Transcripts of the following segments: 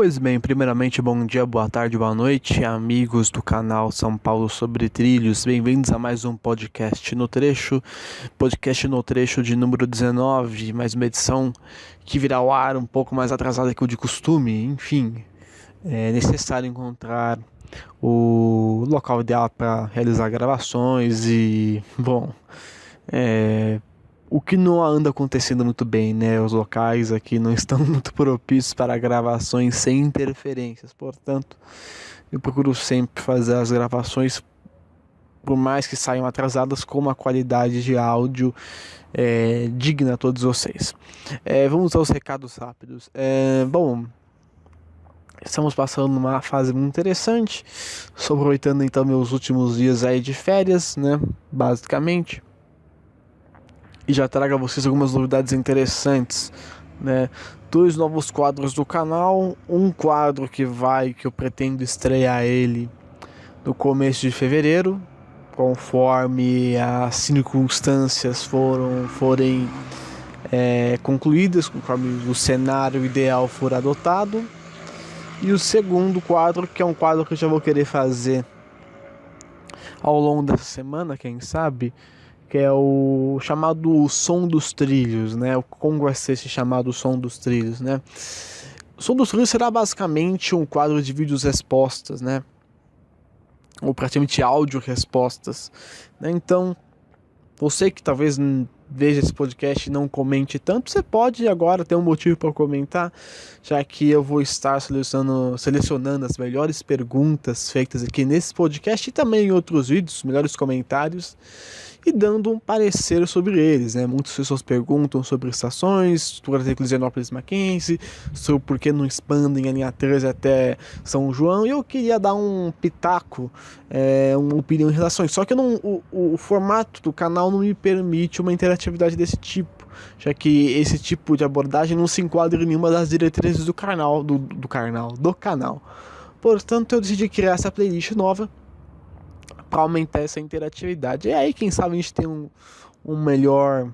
Pois bem, primeiramente, bom dia, boa tarde, boa noite, amigos do canal São Paulo sobre Trilhos. Bem-vindos a mais um podcast no trecho de número 19, mais uma edição que virá ao ar um pouco mais atrasada que o de costume. Enfim, é necessário encontrar o local ideal para realizar gravações e, bom, o que não anda acontecendo muito bem, né? Os locais aqui não estão muito propícios para gravações sem interferências. Portanto, eu procuro sempre fazer as gravações, por mais que saiam atrasadas, com uma qualidade de áudio digna a todos vocês. Vamos aos recados rápidos. Bom, estamos passando uma fase muito interessante, aproveitando então meus últimos dias aí de férias, né? Basicamente. E já trago a vocês algumas novidades interessantes, né? 2 novos quadros do canal, um quadro que eu pretendo estrear ele no começo de fevereiro, conforme as circunstâncias forem concluídas, conforme o cenário ideal for adotado. E o segundo quadro, que é um quadro que eu já vou querer fazer ao longo dessa semana, quem sabe, que é o chamado Som dos Trilhos, né? Como vai ser esse chamado Som dos Trilhos, né? O Som dos Trilhos será basicamente um quadro de vídeos respostas, né? Ou praticamente áudio respostas, né? Então, você que talvez veja esse podcast e não comente tanto, você pode agora ter um motivo para comentar, já que eu vou estar selecionando as melhores perguntas feitas aqui nesse podcast e também em outros vídeos, melhores comentários, e dando um parecer sobre eles, né? Muitas pessoas perguntam sobre estações, por exemplo, Higienópolis Mackenzie, sobre por que não expandem a linha 13 até São João, e eu queria dar um pitaco, uma opinião em relação a isso. Só que o formato do canal não me permite uma interatividade desse tipo, já que esse tipo de abordagem não se enquadra em nenhuma das diretrizes do canal. Portanto, eu decidi criar essa playlist nova para aumentar essa interatividade. E aí, quem sabe a gente tem um melhor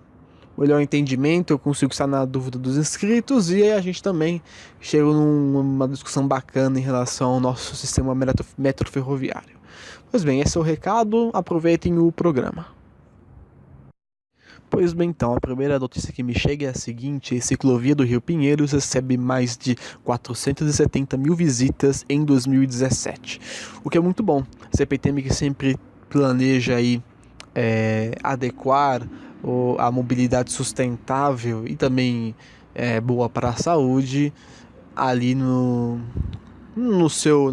entendimento, eu consigo estar na dúvida dos inscritos e a gente também chega numa discussão bacana em relação ao nosso sistema metroferroviário. Pois bem, esse é o recado, aproveitem o programa. Pois bem, então, a primeira notícia que me chega é a seguinte: a ciclovia do Rio Pinheiros recebe mais de 470 mil visitas em 2017, o que é muito bom. A CPTM que sempre planeja aí, adequar a mobilidade sustentável e também boa para a saúde ali na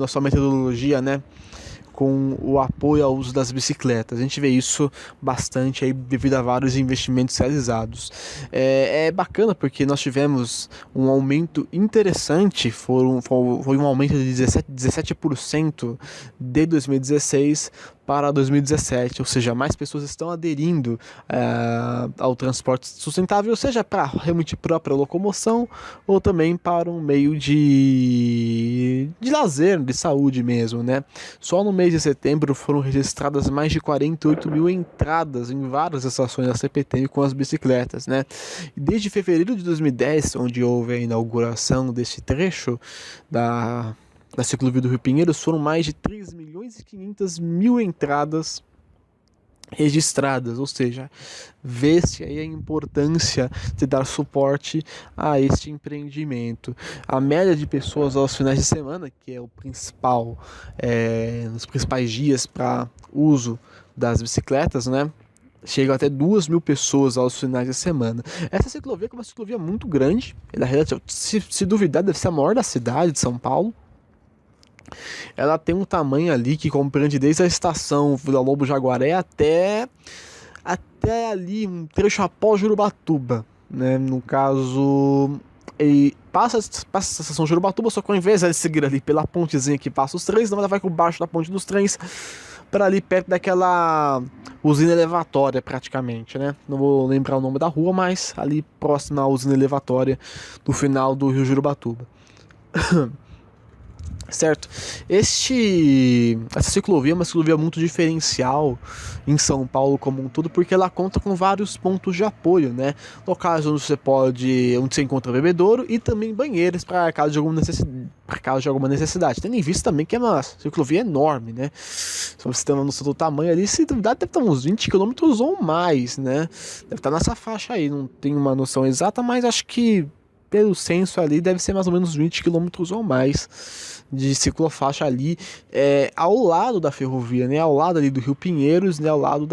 sua metodologia, né? Com o apoio ao uso das bicicletas. A gente vê isso bastante aí devido a vários investimentos realizados. É bacana porque nós tivemos um aumento interessante, foi um aumento de 17% de 2016 para 2017, ou seja, mais pessoas estão aderindo ao transporte sustentável, seja para realmente própria locomoção ou também para um meio de lazer, de saúde mesmo, né? Só no mês de setembro foram registradas mais de 48 mil entradas em várias estações da CPTM com as bicicletas, né? E desde fevereiro de 2010, onde houve a inauguração desse trecho da ciclovia do Rio Pinheiros, foram mais de 3 milhões e 500 mil entradas registradas, ou seja, vê-se aí a importância de dar suporte a este empreendimento. A média de pessoas aos finais de semana, que é o principal, os principais dias para uso das bicicletas, né? Chega até 2.000 pessoas aos finais de semana. Essa ciclovia é uma ciclovia muito grande, se duvidar deve ser a maior da cidade de São Paulo. Ela tem um tamanho ali que compreende desde a estação Vila Lobo Jaguaré até ali um trecho após Jurubatuba, né? No caso, ele passa a estação Jurubatuba, só que ao invés de seguir ali pela pontezinha que passa os trens, não, ela vai por baixo da ponte dos trens para ali perto daquela usina elevatória praticamente, né? Não vou lembrar o nome da rua, mas ali próximo à usina elevatória do final do Rio Jurubatuba. Certo? Essa ciclovia é uma ciclovia muito diferencial em São Paulo como um todo, porque ela conta com vários pontos de apoio, né? Locais onde você encontra bebedouro e também banheiros para caso de alguma para caso de alguma necessidade. Tendo em vista também que é uma ciclovia enorme, né? Se você tem uma noção do tamanho ali, se dá, deve estar uns 20 quilômetros ou mais, né? Deve estar nessa faixa aí, não tenho uma noção exata, mas acho que pelo censo ali deve ser mais ou menos 20 quilômetros ou mais de ciclofaixa ali, ao lado da ferrovia, né? Ao lado ali do Rio Pinheiros, né? Ao lado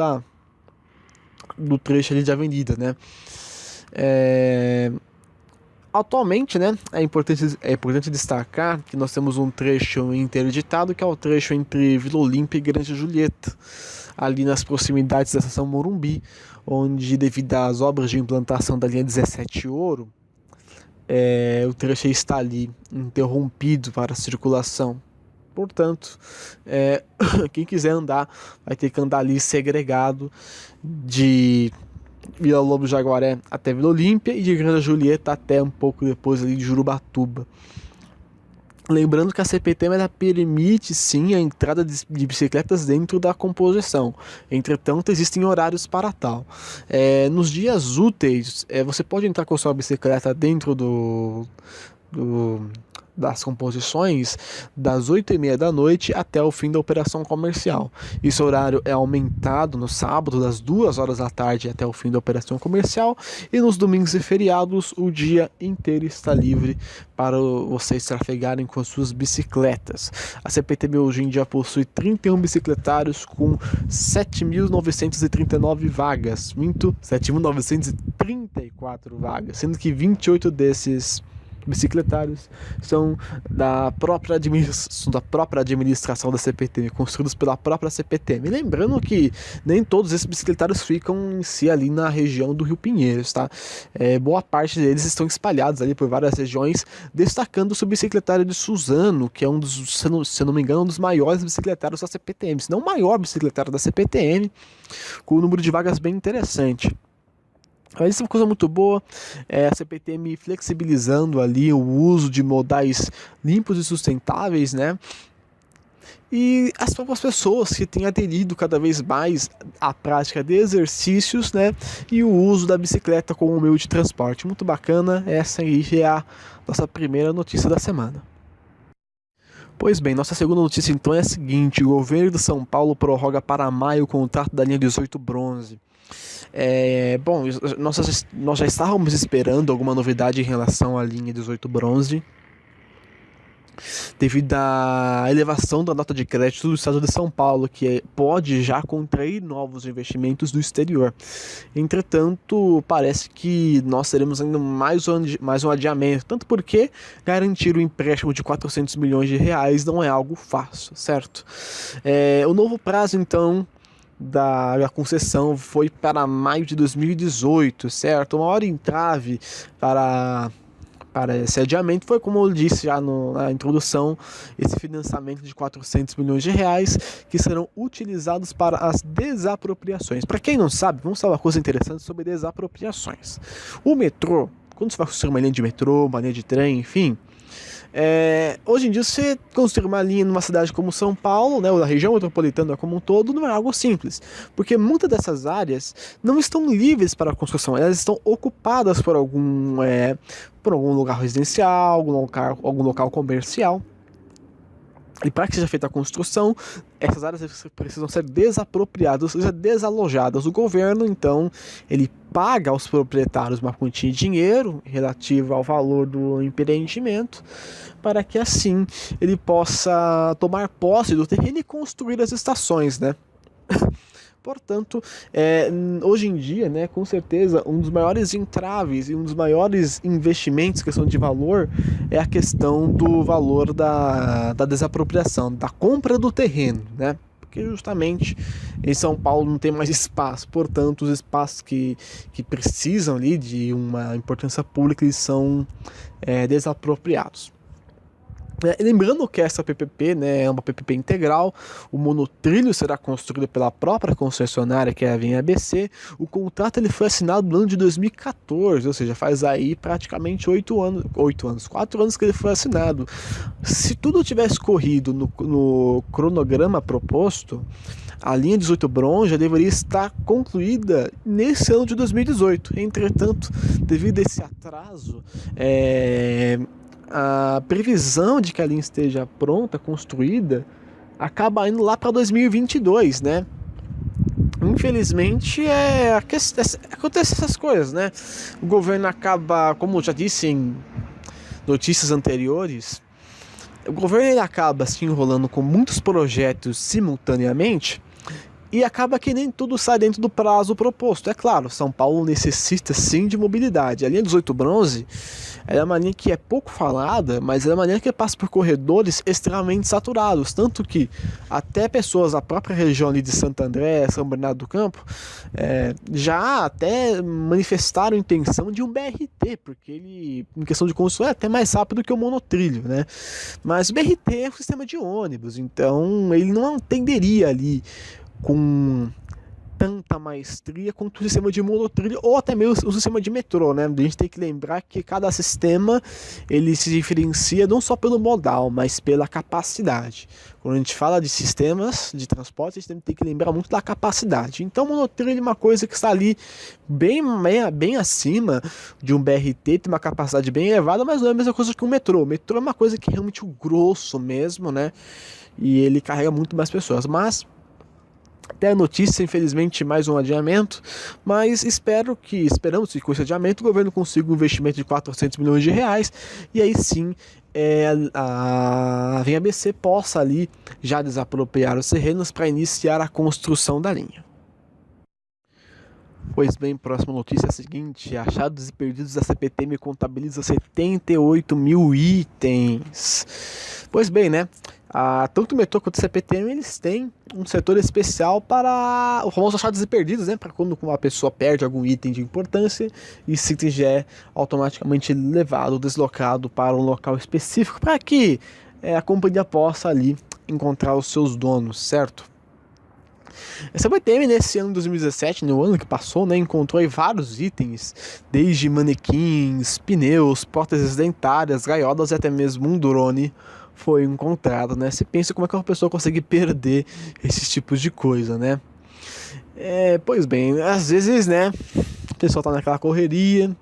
do trecho ali de avenida, né? Atualmente, né, é importante destacar que nós temos um trecho interditado, que é o trecho entre Vila Olímpia e Grande Julieta, ali nas proximidades da estação Morumbi, onde, devido às obras de implantação da linha 17 Ouro, o trecho está ali interrompido para a circulação. Portanto, quem quiser andar vai ter que andar ali segregado de Vila Lobo Jaguaré até Vila Olímpia e de Grande Julieta até um pouco depois ali de Jurubatuba. Lembrando que a CPTM ela permite sim a entrada de bicicletas dentro da composição. Entretanto, existem horários para tal. Nos dias úteis, você pode entrar com a sua bicicleta dentro das composições das 8h30 da noite até o fim da operação comercial. Esse horário é aumentado no sábado das 2 horas da tarde até o fim da operação comercial, e nos domingos e feriados o dia inteiro está livre para vocês trafegarem com as suas bicicletas. A CPTM hoje em dia possui 31 bicicletários com 7.939 vagas, 7.934 vagas, sendo que 28 desses bicicletários são da própria administração da CPTM, construídos pela própria CPTM. Lembrando que nem todos esses bicicletários ficam em si ali na região do Rio Pinheiros, tá? Boa parte deles estão espalhados ali por várias regiões, destacando o subbicicletário de Suzano, que é um dos, se eu não me engano, um dos maiores bicicletários da CPTM, se não o maior bicicletário da CPTM, com um número de vagas bem interessante. Isso é uma coisa muito boa, a CPTM flexibilizando ali o uso de modais limpos e sustentáveis, né? E as próprias pessoas que têm aderido cada vez mais à prática de exercícios, né? E o uso da bicicleta como meio de transporte. Muito bacana, essa aí é a nossa primeira notícia da semana. Pois bem, nossa segunda notícia então é a seguinte: o governo de São Paulo prorroga para maio o contrato da linha 18 Bronze. Bom, nós já estávamos esperando alguma novidade em relação à linha 18 Bronze, devido à elevação da nota de crédito do estado de São Paulo, que pode já contrair novos investimentos do exterior. Entretanto, parece que nós teremos ainda mais um adiamento, tanto porque garantir um empréstimo de 400 milhões de reais não é algo fácil, certo? O novo prazo, então, da concessão foi para maio de 2018, certo? Uma hora entrave para esse adiamento foi, como eu disse já na introdução, esse financiamento de 400 milhões de reais que serão utilizados para as desapropriações. Para quem não sabe, vamos falar uma coisa interessante sobre desapropriações. O metrô, quando você vai construir uma linha de metrô, uma linha de trem, enfim, hoje em dia você construir uma linha numa cidade como São Paulo, né, ou na região metropolitana como um todo, não é algo simples, porque muitas dessas áreas não estão livres para a construção, elas estão ocupadas por algum lugar residencial, algum local comercial. E para que seja feita a construção, essas áreas precisam ser desapropriadas, ou seja, desalojadas. O governo, então, ele paga aos proprietários uma quantia de dinheiro relativa ao valor do empreendimento, para que assim ele possa tomar posse do terreno e construir as estações, né? Portanto, hoje em dia, né, com certeza, um dos maiores entraves e um dos maiores investimentos, questão de valor, é a questão do valor da desapropriação, da compra do terreno, né? Porque justamente em São Paulo não tem mais espaço, portanto, os espaços que precisam ali de uma importância pública, eles são desapropriados. Lembrando que essa PPP, né, é uma PPP integral, o monotrilho será construído pela própria concessionária, que é a Vem ABC. O contrato ele foi assinado no ano de 2014, ou seja, faz aí praticamente 4 anos que ele foi assinado. Se tudo tivesse corrido no cronograma proposto, a linha 18 Bronze já deveria estar concluída nesse ano de 2018. Entretanto, devido a esse atraso, a previsão de que a linha esteja pronta, construída, acaba indo lá para 2022, né? Infelizmente, acontece essas coisas, né? O governo acaba, como eu já disse em notícias anteriores, o governo ele acaba se enrolando com muitos projetos simultaneamente e acaba que nem tudo sai dentro do prazo proposto. É claro, São Paulo necessita sim de mobilidade. A linha 18 Bronze é uma linha que é pouco falada, mas é uma linha que passa por corredores extremamente saturados. Tanto que até pessoas da própria região ali de Santo André, São Bernardo do Campo, já até manifestaram a intenção de um BRT, porque ele, em questão de construção, é até mais rápido que o monotrilho, né? Mas o BRT é um sistema de ônibus, então ele não atenderia ali com tanta maestria quanto o sistema de monotrilho ou até mesmo o sistema de metrô, né? A gente tem que lembrar que cada sistema ele se diferencia não só pelo modal, mas pela capacidade. Quando a gente fala de sistemas de transporte, a gente tem que lembrar muito da capacidade. Então, o monotrilho é uma coisa que está ali bem acima de um BRT, tem uma capacidade bem elevada, mas não é a mesma coisa que um metrô. O metrô é uma coisa que é realmente o grosso mesmo, né? E ele carrega muito mais pessoas, mas até a notícia, infelizmente, mais um adiamento, mas esperamos que com esse adiamento o governo consiga um investimento de 400 milhões de reais e aí sim a ViaBC possa ali já desapropriar os terrenos para iniciar a construção da linha. Pois bem, próxima notícia é a seguinte: achados e perdidos da CPTM contabiliza 78 mil itens. Pois bem, né? Tanto o metrô quanto o CPTM, eles têm um setor especial para os famosos achados e perdidos, né? Para quando uma pessoa perde algum item de importância, e esse item já é automaticamente levado, deslocado para um local específico, para que a companhia possa ali encontrar os seus donos, certo? A CPTM nesse ano de 2017, no ano que passou, né, encontrou aí vários itens, desde manequins, pneus, próteses dentárias, gaiolas e até mesmo um drone foi encontrado, né? Você pensa como é que uma pessoa consegue perder esses tipos de coisa, né? Pois bem, às vezes, né, o pessoal tá naquela correria,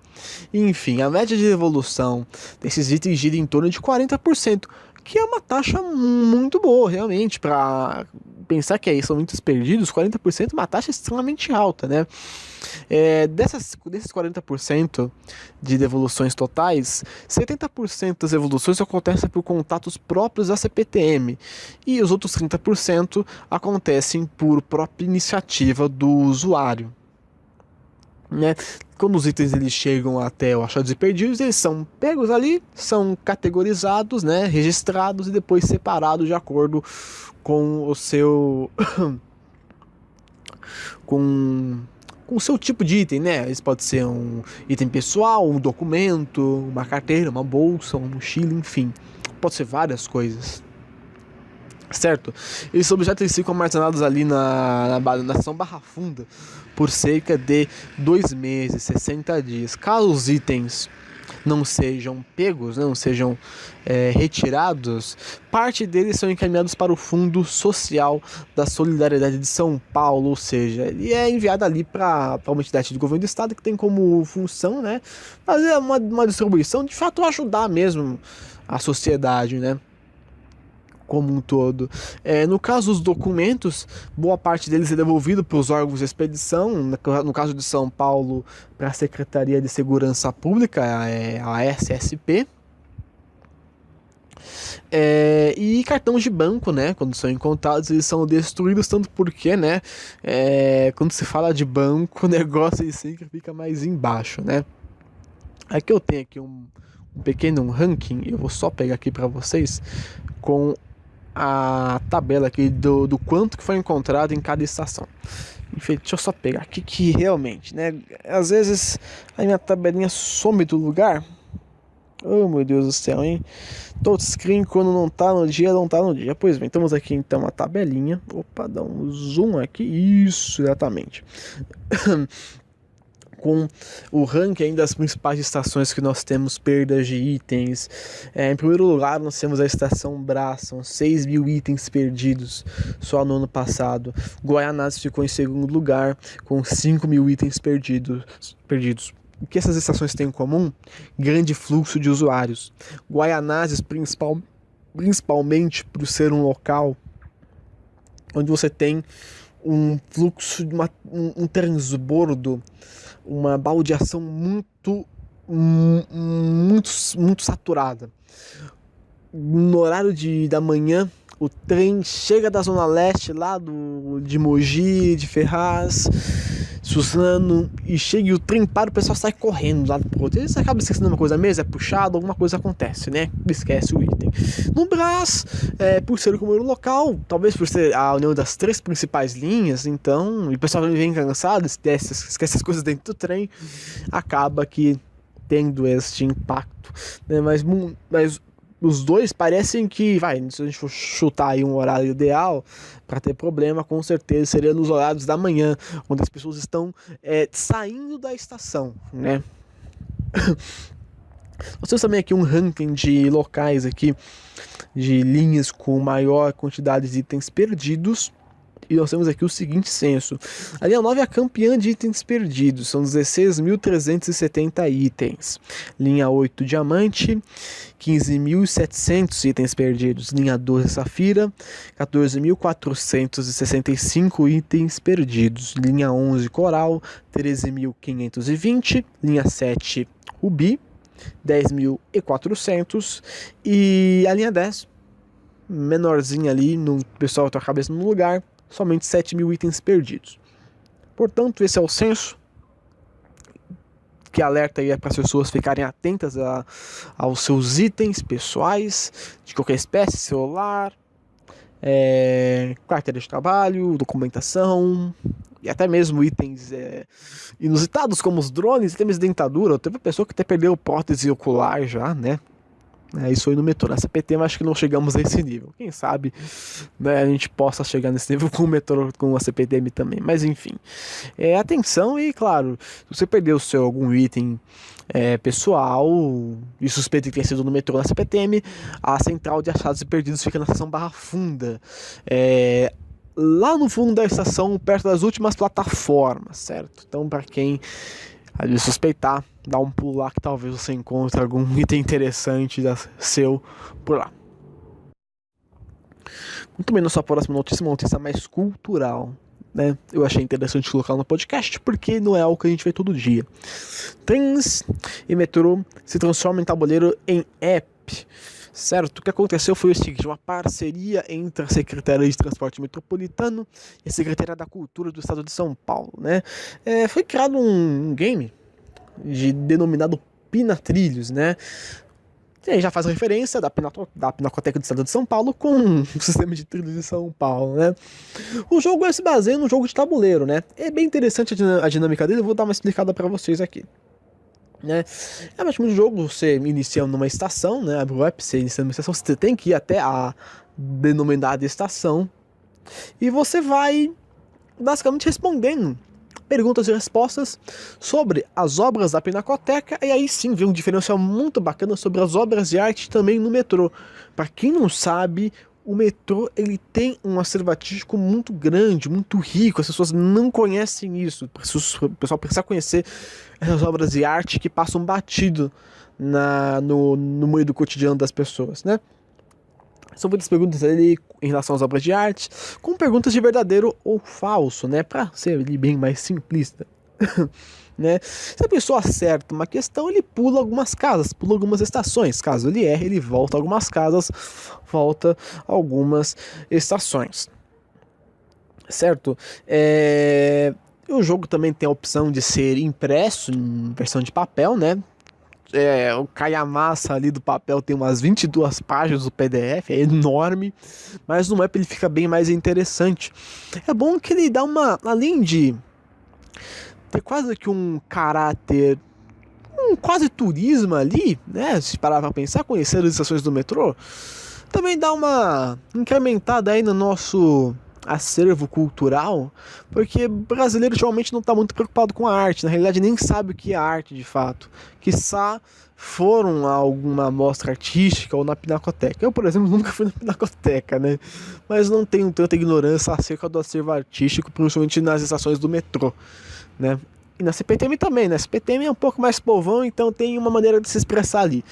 enfim, a média de devolução desses itens gira em torno de 40%, que é uma taxa muito boa, realmente, para pensar que aí são muitos perdidos. 40% é uma taxa extremamente alta, né? Desses 40% de devoluções totais, 70% das devoluções acontecem por contatos próprios da CPTM e os outros 30% acontecem por própria iniciativa do usuário, né? Quando os itens eles chegam até o achados e perdidos, eles são pegos ali, são categorizados, né, registrados e depois separados de acordo com o seu com o seu tipo de item, né? Isso pode ser um item pessoal, um documento, uma carteira, uma bolsa, uma mochila, enfim, pode ser várias coisas. Certo? Esses objetos ficam armazenados ali na Nação Barra Funda por cerca de 2 meses, 60 dias. Caso os itens não sejam pegos, não sejam retirados, parte deles são encaminhados para o Fundo Social da Solidariedade de São Paulo, ou seja, ele é enviado ali para uma entidade do governo do estado que tem como função, né, fazer uma distribuição, de fato ajudar mesmo a sociedade, né, como um todo. No caso dos documentos, boa parte deles é devolvido para os órgãos de expedição, no caso de São Paulo, para a Secretaria de Segurança Pública, a SSP, e cartões de banco, né, quando são encontrados, eles são destruídos, tanto porque, né, quando se fala de banco, o negócio aí sempre fica mais embaixo, né. Aqui eu tenho aqui um pequeno ranking, eu vou só pegar aqui para vocês, com a tabela aqui do quanto que foi encontrado em cada estação. Enfim, deixa eu só pegar aqui que realmente, né, às vezes a minha tabelinha some do lugar. Oh, meu Deus do céu, hein? Touchscreen quando não tá no dia, não tá no dia. Pois bem, temos aqui então a tabelinha. Opa, dá um zoom aqui. Isso, exatamente. Com o ranking das principais estações que nós temos perdas de itens. Em primeiro lugar, nós temos a estação Brás, são 6 mil itens perdidos só no ano passado. Guaianazes ficou em segundo lugar, com 5 mil itens perdidos. O que essas estações têm em comum? Grande fluxo de usuários. Guaianazes, principalmente por ser um local onde você tem um fluxo, um transbordo, uma baldeação muito saturada. No horário da manhã, o trem chega da Zona Leste, lá de Mogi, de Ferraz, Suzano, e chega e o trem para, o pessoal sai correndo de um lado pro outro. Eles acabam esquecendo uma coisa, a mesa é puxada, alguma coisa acontece, né? Esquece o item. No Brás, por ser o primeiro local, talvez por ser a união das 3 principais linhas, então, e o pessoal vem cansado, esquece as coisas dentro do trem, acaba que tendo este impacto, né? Mas os dois parecem que, se a gente for chutar aí um horário ideal para ter problema, com certeza seria nos horários da manhã, onde as pessoas estão saindo da estação, né? Nós temos também aqui um ranking de locais aqui, de linhas com maior quantidade de itens perdidos. E nós temos aqui o seguinte censo. A linha 9 é a campeã de itens perdidos, são 16.370 itens. Linha 8, Diamante, 15.700 itens perdidos. Linha 12, Safira, 14.465 itens perdidos. Linha 11, Coral, 13.520. Linha 7, Rubi, 10.400. E a linha 10, menorzinha ali, no pessoal com a cabeça no lugar, somente 7.000 itens perdidos. Portanto, esse é o censo que alerta aí para as pessoas ficarem atentas aos seus itens pessoais, de qualquer espécie, celular, carteira de trabalho, documentação, e até mesmo itens inusitados como os drones, até mesmo dentadura. Teve uma pessoa que até perdeu prótese ocular já, né? Isso aí no metrô. Na CPT, mas acho que não chegamos a esse nível. Quem sabe, né, a gente possa chegar nesse nível com o metrô, com a CPTM também. Mas enfim, atenção. E claro, se você perdeu algum item pessoal e suspeita que tenha sido no metrô, na CPTM, a central de achados e perdidos fica na estação Barra Funda, lá no fundo da estação, perto das últimas plataformas, certo? Então, para quem suspeitar, dá um pulo lá que talvez você encontre algum item interessante seu por lá. Muito bem, nossa próxima notícia é uma notícia mais cultural, né? Eu achei interessante colocar no podcast porque não é algo que a gente vê todo dia. Trens e metrô se transformam em tabuleiro em app. Certo, o que aconteceu foi o seguinte: uma parceria entre a Secretaria de Transporte Metropolitano e a Secretaria da Cultura do Estado de São Paulo, né? Foi criado um game denominado Pinatrilhos, né? E aí já faz referência da Pinacoteca do Estado de São Paulo com o sistema de trilhos de São Paulo, né? O jogo se baseia no jogo de tabuleiro, né? É bem interessante a dinâmica dele, eu vou dar uma explicada para vocês aqui. É basicamente um jogo, você iniciando numa estação, né? Abre o app, você inicia numa estação, você tem que ir até a denominada estação e você vai basicamente respondendo perguntas e respostas sobre as obras da Pinacoteca, e aí sim vem um diferencial muito bacana sobre as obras de arte também no metrô. Para quem não sabe, o metrô ele tem um acervo artístico muito grande, muito rico. As pessoas não conhecem isso. O pessoal precisa conhecer essas obras de arte que passam batido no meio do cotidiano das pessoas, né? São muitas perguntas ali em relação às obras de arte, com perguntas de verdadeiro ou falso, né? Para ser ali bem mais simplista. Né? Se a pessoa acerta uma questão, ele pula algumas casas, pula algumas estações. Caso ele erre, ele volta algumas casas, volta algumas estações. Certo? O jogo também tem a opção de ser impresso em versão de papel, né? O calhamaça ali do papel tem umas 22 páginas do PDF, é enorme, mas no app ele fica bem mais interessante. É bom que ele dá além de ter quase que um caráter, quase turismo ali, né? Se parar pra pensar, conhecer as estações do metrô, também dá uma incrementada aí no nosso acervo cultural, porque o brasileiro geralmente não está muito preocupado com a arte, na realidade nem sabe o que é arte de fato, quiçá foram a alguma mostra artística ou na Pinacoteca. Eu, por exemplo, nunca fui na Pinacoteca, né? Mas não tenho tanta ignorância acerca do acervo artístico, principalmente nas estações do metrô, né? E na CPTM também, né? A CPTM é um pouco mais povão, então tem uma maneira de se expressar ali.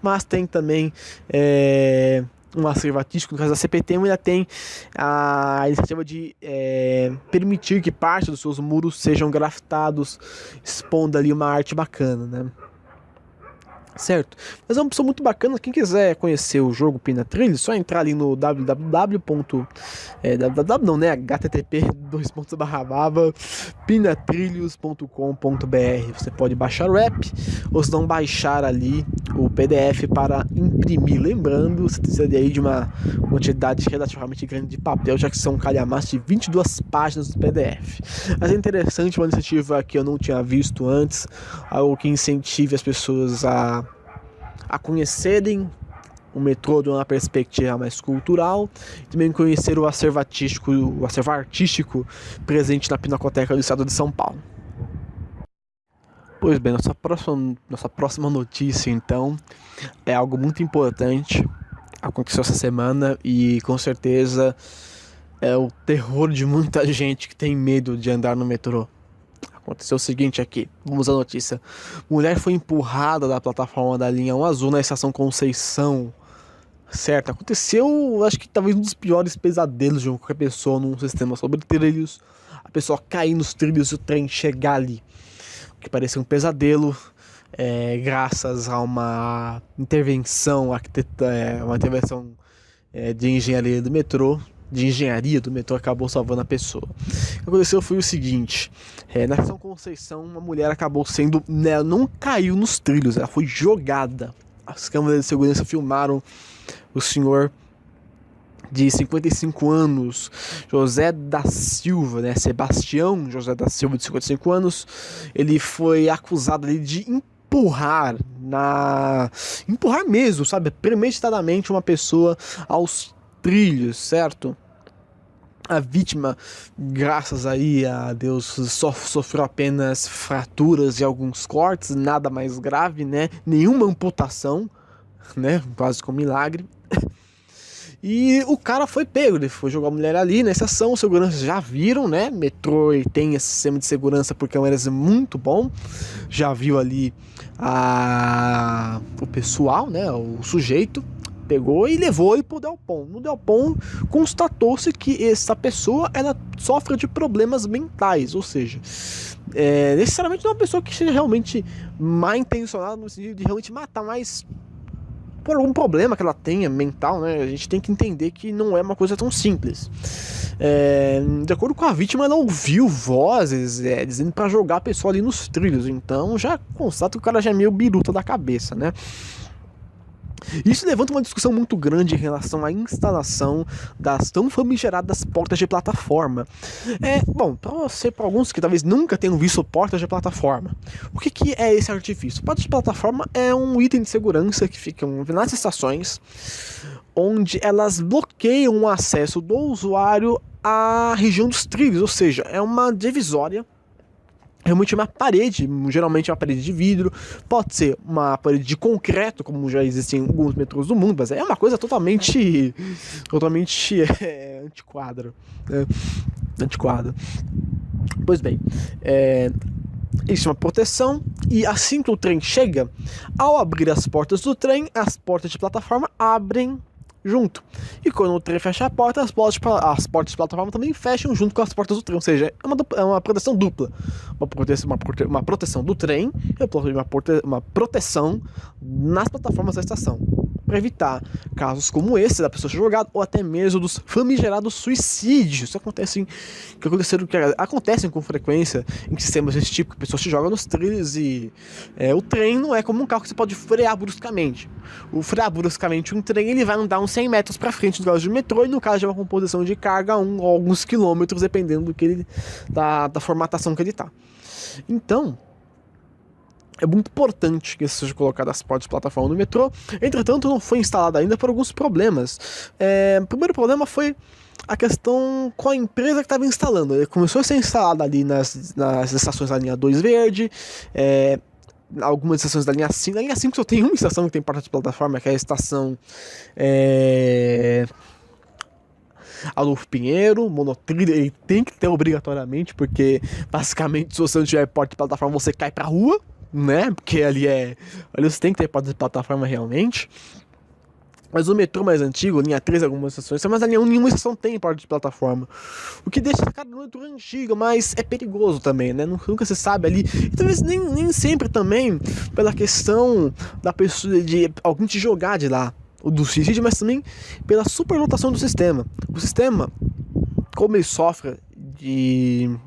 Mas tem também um acervo artístico. No caso da CPTM, ainda tem a iniciativa de permitir que parte dos seus muros sejam grafitados, expondo ali uma arte bacana, né? Certo? Mas é uma opção muito bacana. Quem quiser conhecer o jogo Pina Trilhos, só entrar ali no www não, né? http://pinatrilhos.com.br. Você pode baixar o app ou se não baixar ali o PDF para imprimir. Lembrando, você precisa aí de uma quantidade relativamente grande de papel, já que são calhamaços de 22 páginas do PDF. Mas é interessante, uma iniciativa que eu não tinha visto antes, algo que incentive as pessoas a conhecerem o metrô de uma perspectiva mais cultural, e também conhecer o acervo artístico presente na Pinacoteca do Estado de São Paulo. Pois bem, nossa próxima notícia, então, é algo muito importante, aconteceu essa semana e com certeza é o terror de muita gente que tem medo de andar no metrô. Aconteceu o seguinte aqui, vamos à notícia. Mulher foi empurrada da plataforma da linha 1 azul na estação Conceição. Certo, aconteceu, acho que talvez um dos piores pesadelos de qualquer pessoa num sistema sobre trilhos. A pessoa cair nos trilhos e o trem chegar ali. O que parecia um pesadelo, graças a uma intervenção, de engenharia do metrô. Acabou salvando a pessoa. O que aconteceu foi o seguinte: na estação Conceição, uma mulher acabou sendo. Ela não caiu nos trilhos, ela foi jogada. As câmeras de segurança filmaram o senhor de 55 anos, José da Silva, né? Sebastião José da Silva, de 55 anos. Ele foi acusado ali de empurrar mesmo, sabe? Premeditadamente uma pessoa aos trilhos, certo? A vítima, graças aí a Deus, só sofreu apenas fraturas e alguns cortes, nada mais grave, né? Nenhuma amputação, né? Quase com milagre. E o cara foi pego, ele foi jogar a mulher ali na estação, os seguranças já viram, né? Metrô tem esse sistema de segurança por câmeras muito bom. Já viu ali o pessoal, né? O sujeito. Pegou e levou ele pro Delpom. No Delpom constatou-se que essa pessoa ela sofre de problemas mentais, ou seja, necessariamente não é uma pessoa que seja realmente mal intencionada no sentido de realmente matar, mas por algum problema que ela tenha mental, né? A gente tem que entender que não é uma coisa tão simples. De acordo com a vítima, ela ouviu vozes dizendo para jogar a pessoa ali nos trilhos, então já constata que o cara já é meio biruta da cabeça, né? Isso levanta uma discussão muito grande em relação à instalação das tão famigeradas portas de plataforma. Bom, para alguns que talvez nunca tenham visto portas de plataforma, o que é esse artifício? Portas de plataforma é um item de segurança que ficam nas estações, onde elas bloqueiam o acesso do usuário à região dos trilhos, ou seja, é uma divisória. Realmente uma parede, geralmente uma parede de vidro, pode ser uma parede de concreto, como já existem em alguns metrôs do mundo, mas é uma coisa totalmente antiquada. Antiquada. Pois bem, isso é uma proteção, e assim que o trem chega, ao abrir as portas do trem, as portas de plataforma abrem junto. E quando o trem fecha a porta, as portas de plataforma também fecham junto com as portas do trem. Ou seja, é uma proteção dupla. Uma proteção do trem e uma proteção nas plataformas da estação. Para evitar casos como esse da pessoa ser jogada, ou até mesmo dos famigerados suicídios que acontecem com frequência em sistemas desse tipo, que a pessoa se joga nos trilhos e o trem não é como um carro que você pode frear bruscamente. O frear bruscamente um trem, ele vai andar uns 100 metros para frente no caso de metrô, e no caso de uma composição de carga, alguns quilômetros, dependendo da formatação que ele está. Então, é muito importante que seja colocado as portas de plataforma no metrô. Entretanto, não foi instalado ainda por alguns problemas. O primeiro problema foi a questão com a empresa que estava instalando. Ele começou a ser instalado ali nas estações da linha 2 verde, algumas estações da linha 5. Na linha 5 só tem uma estação que tem porta de plataforma, que é a estação Adolfo Pinheiro, monotrilho, ele tem que ter obrigatoriamente, porque basicamente se você não tiver porta de plataforma você cai pra rua, né? Porque ali você tem que ter porta de plataforma realmente. Mas o metrô mais antigo, linha 3, algumas estações, mas a linha 1, nenhuma estação tem porta de plataforma. O que deixa a cara do metrô antigo, mas é perigoso também, né? Nunca se sabe ali. E talvez nem sempre também pela questão da pessoa, de alguém te jogar de lá, do suicídio, mas também pela superlotação do sistema. O sistema, como ele sofre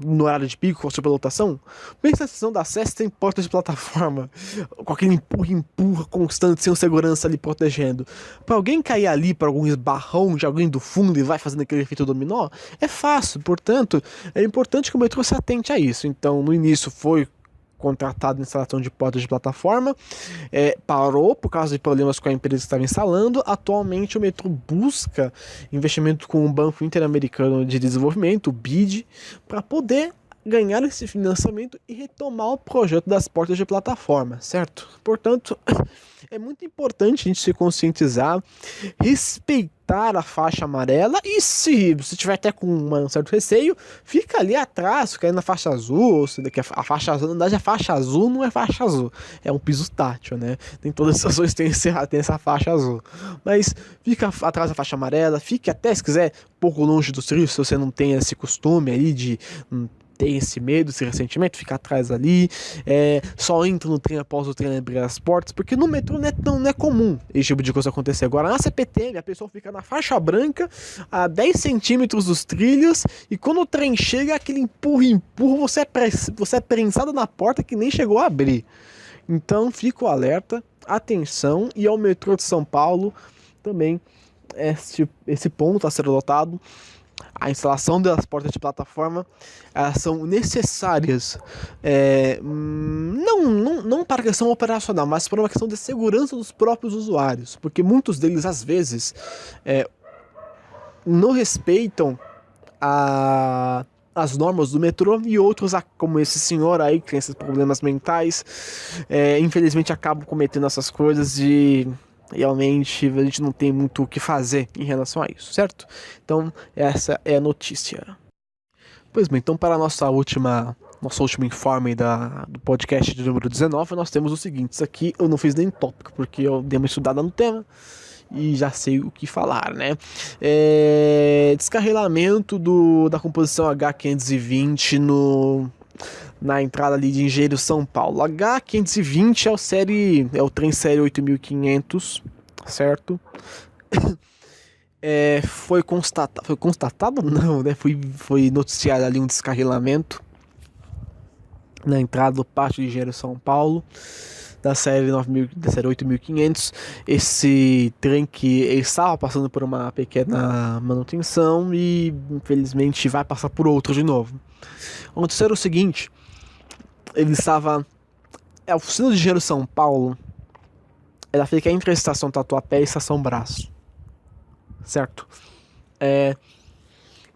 no horário de pico com a superlotação, mesmo a estação da acesso tem porta de plataforma, com aquele empurra constante, sem segurança ali protegendo. Para alguém cair ali, para algum esbarrão de alguém do fundo e vai fazendo aquele efeito dominó, é fácil. Portanto, é importante que o metrô se atente a isso. Então, no início foi contratado a instalação de portas de plataforma, parou por causa de problemas com a empresa que estava instalando. Atualmente o metrô busca investimento com o Banco Interamericano de Desenvolvimento, o BID, para poder ganhar esse financiamento e retomar o projeto das portas de plataforma, certo? Portanto, é muito importante a gente se conscientizar, respeitar a faixa amarela e se você tiver até com um certo receio, fica ali atrás, fica aí na faixa azul, ou seja, a faixa azul, na verdade a faixa azul não é faixa azul, é um piso tátil, né? Nem todas as estações têm essa faixa azul, mas fica atrás da faixa amarela, fique até, se quiser, um pouco longe dos trilhos, se você não tem esse costume aí de tem esse medo, esse ressentimento, fica atrás ali, só entra no trem após o trem abrir as portas, porque no metrô não é comum esse tipo de coisa acontecer. Agora na CPTM a pessoa fica na faixa branca a 10 centímetros dos trilhos e quando o trem chega, aquele empurra, você é prensado na porta que nem chegou a abrir. Então fica o alerta, atenção, e ao metrô de São Paulo também esse ponto a ser lotado. A instalação das portas de plataforma, elas são necessárias, não para a questão operacional, mas para uma questão de segurança dos próprios usuários, porque muitos deles às vezes não respeitam as normas do metrô, e outros, como esse senhor aí que tem esses problemas mentais, infelizmente acabam cometendo essas coisas e realmente a gente não tem muito o que fazer em relação a isso, certo? Então essa é a notícia. Pois bem, então para nosso último informe do podcast de número 19, nós temos o seguinte. Isso aqui eu não fiz nem tópico, porque eu dei uma estudada no tema e já sei o que falar, né? Descarrilamento da composição H520 na entrada ali de Engenheiro São Paulo. H520 é o trem série 8500, certo? Foi constatado não, né? Foi noticiado ali um descarrilamento na entrada do pátio de Engenheiro São Paulo da série 8500. Esse trem que estava passando por uma pequena manutenção e infelizmente vai passar por outro de novo. Aconteceu o seguinte: ele estava... A oficina de Engenheiro São Paulo, ela fica entre a estação Tatuapé e a estação Brás, certo?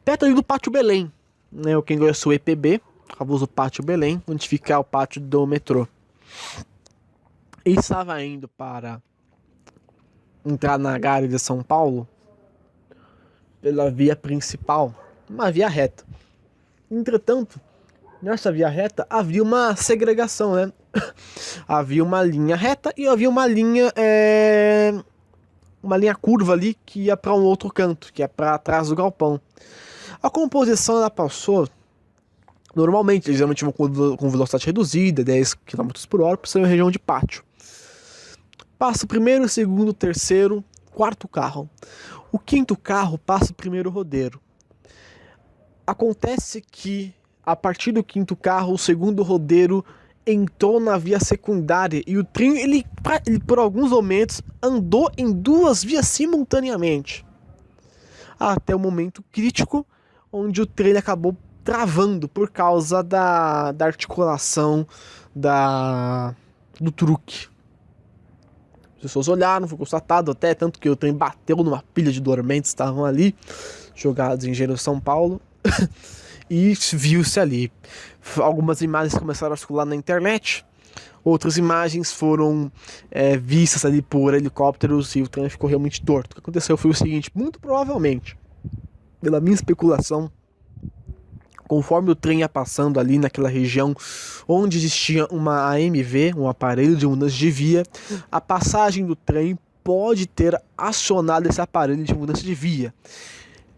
Perto ali do Pátio Belém, né? Quem conhece o EPB, o famoso Pátio Belém, onde fica o pátio do metrô. Ele estava indo para entrar na área de São Paulo pela via principal, uma via reta. Entretanto, nessa via reta havia uma segregação, né? Havia uma linha reta e havia uma linha curva ali que ia para um outro canto, que é para trás do galpão. A composição ela passou normalmente, eles geralmente vão com velocidade reduzida, 10 km por hora, por ser uma região de pátio. Passa o primeiro, segundo, terceiro, quarto carro. O quinto carro passa o primeiro rodeiro. Acontece que a partir do quinto carro, o segundo rodeiro entrou na via secundária e o trem, ele por alguns momentos andou em duas vias simultaneamente, até o momento crítico onde o trem acabou travando por causa da articulação do truque. As pessoas olharam, foi constatado até, tanto que o trem bateu numa pilha de dormentes que estavam ali, jogados em Engenheiro São Paulo. E viu-se ali. Algumas imagens começaram a circular na internet, outras imagens foram vistas ali por helicópteros e o trem ficou realmente torto. O que aconteceu foi o seguinte: muito provavelmente pela minha especulação, conforme o trem ia passando ali naquela região onde existia uma AMV, um aparelho de mudança de via, a passagem do trem pode ter acionado esse aparelho de mudança de via,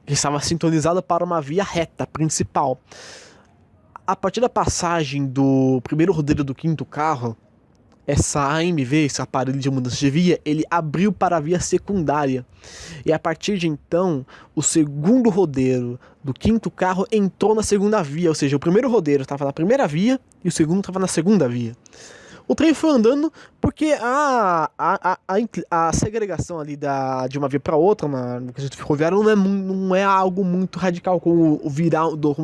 que estava sintonizado para uma via reta principal. A partir da passagem do primeiro rodeio do quinto carro, essa AMV, esse aparelho de mudança de via, ele abriu para a via secundária. E a partir de então, o segundo rodeio do quinto carro entrou na segunda via, ou seja, o primeiro rodeio estava na primeira via e o segundo estava na segunda via. O trem foi andando porque a segregação ali de uma via para outra, no quesito ferroviário, não é algo muito radical, como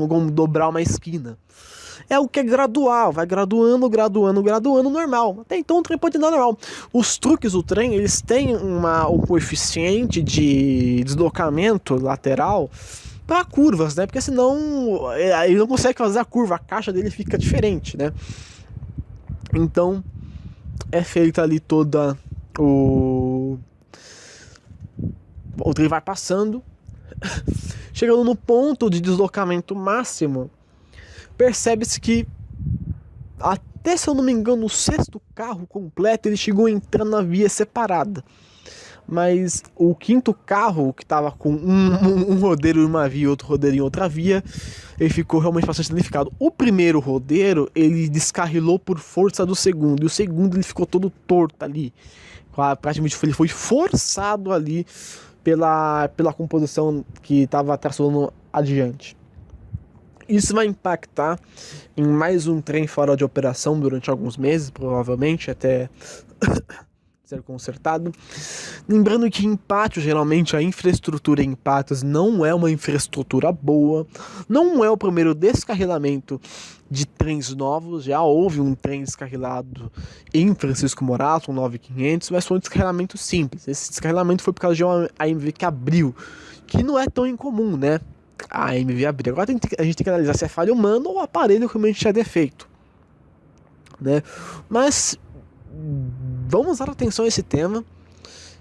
como dobrar uma esquina. É algo que é gradual, vai graduando, normal. Até então o trem pode andar normal. Os truques do trem, eles têm o coeficiente de deslocamento lateral para curvas, né? Porque senão ele não consegue fazer a curva, a caixa dele fica diferente, né? Então é feita ali toda o trem vai passando, chegando no ponto de deslocamento máximo, percebe-se que até, se eu não me engano, o sexto carro completo ele chegou entrando na via separada. Mas o quinto carro, que estava com um rodeiro em uma via e outro rodeiro em outra via, ele ficou realmente bastante danificado. O primeiro rodeiro, ele descarrilou por força do segundo, e o segundo ele ficou todo torto ali. Praticamente ele foi forçado ali pela composição que estava traçando adiante. Isso vai impactar em mais um trem fora de operação durante alguns meses, provavelmente, até ser consertado. Lembrando que em Patos, geralmente a infraestrutura em Patos não é uma infraestrutura boa, não é o primeiro descarrilamento de trens novos, já houve um trem descarrilado em Francisco Morato, um 9500, mas foi um descarrilamento simples. Esse descarrilamento foi por causa de uma AMV que abriu, que não é tão incomum, né? A AMV abriu. Agora a gente tem que analisar se é falha humana ou o aparelho realmente tinha defeito, né? Mas vamos dar atenção a esse tema,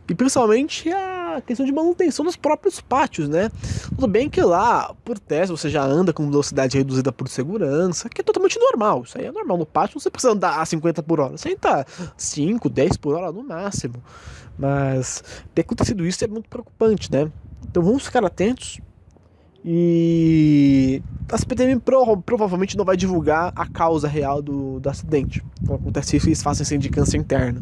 e principalmente a questão de manutenção dos próprios pátios, né? Tudo bem que lá, por teste, você já anda com velocidade reduzida por segurança, que é totalmente normal. Isso aí é normal. No pátio você precisa andar a 50 por hora. Você tá 5, 10 por hora no máximo. Mas ter acontecido isso é muito preocupante, né? Então vamos ficar atentos. E a CPTM provavelmente não vai divulgar a causa real do acidente. Então acontece isso e eles fazem sindicância interna.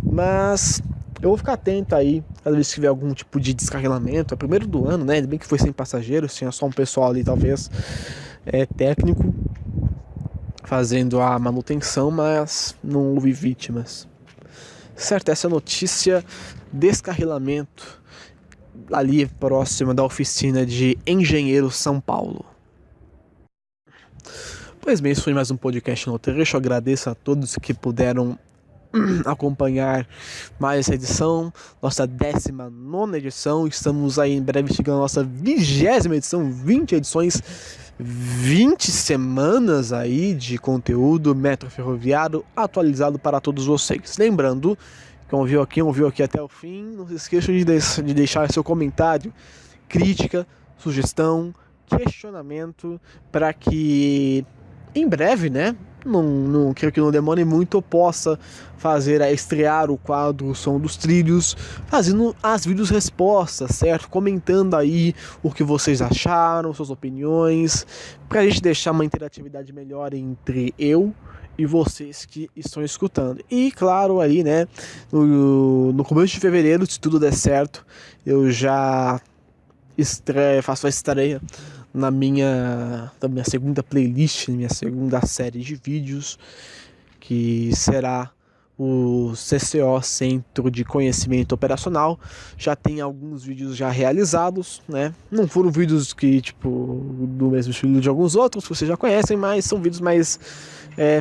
Mas eu vou ficar atento aí, cada vez que tiver algum tipo de descarrilamento. É primeiro do ano, né? Bem que foi sem passageiros, tinha só um pessoal ali, talvez, técnico, fazendo a manutenção, mas não houve vítimas. Certo, essa notícia: descarrilamento ali próxima da oficina de Engenheiro São Paulo. Pois bem, esse foi mais um podcast no trecho. Eu agradeço a todos que puderam acompanhar mais essa edição, nossa 19ª edição. Estamos aí em breve chegando a nossa 20ª edição, 20 edições, 20 semanas aí de conteúdo metro ferroviário atualizado para todos vocês. Lembrando, quem ouviu aqui até o fim, não se esqueçam de deixar seu comentário, crítica, sugestão, questionamento, para que em breve, né, não creio que não demore muito, eu possa estrear o quadro O Som dos Trilhos, fazendo as vídeos respostas, certo? Comentando aí o que vocês acharam, suas opiniões, pra gente deixar uma interatividade melhor entre eu e vocês que estão escutando. E claro, aí, né, no começo de fevereiro, se tudo der certo, eu já faço a estreia na minha segunda playlist, minha segunda série de vídeos, que será o CCO, Centro de Conhecimento Operacional. Já tem alguns vídeos já realizados, né? Não foram vídeos que, do mesmo estilo de alguns outros que vocês já conhecem, mas são vídeos mais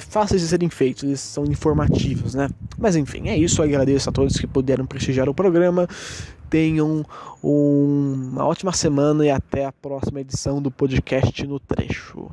fáceis de serem feitos, eles são informativos, né? Mas enfim, é isso. Eu agradeço a todos que puderam prestigiar o programa. Tenham uma ótima semana e até a próxima edição do podcast No Trecho.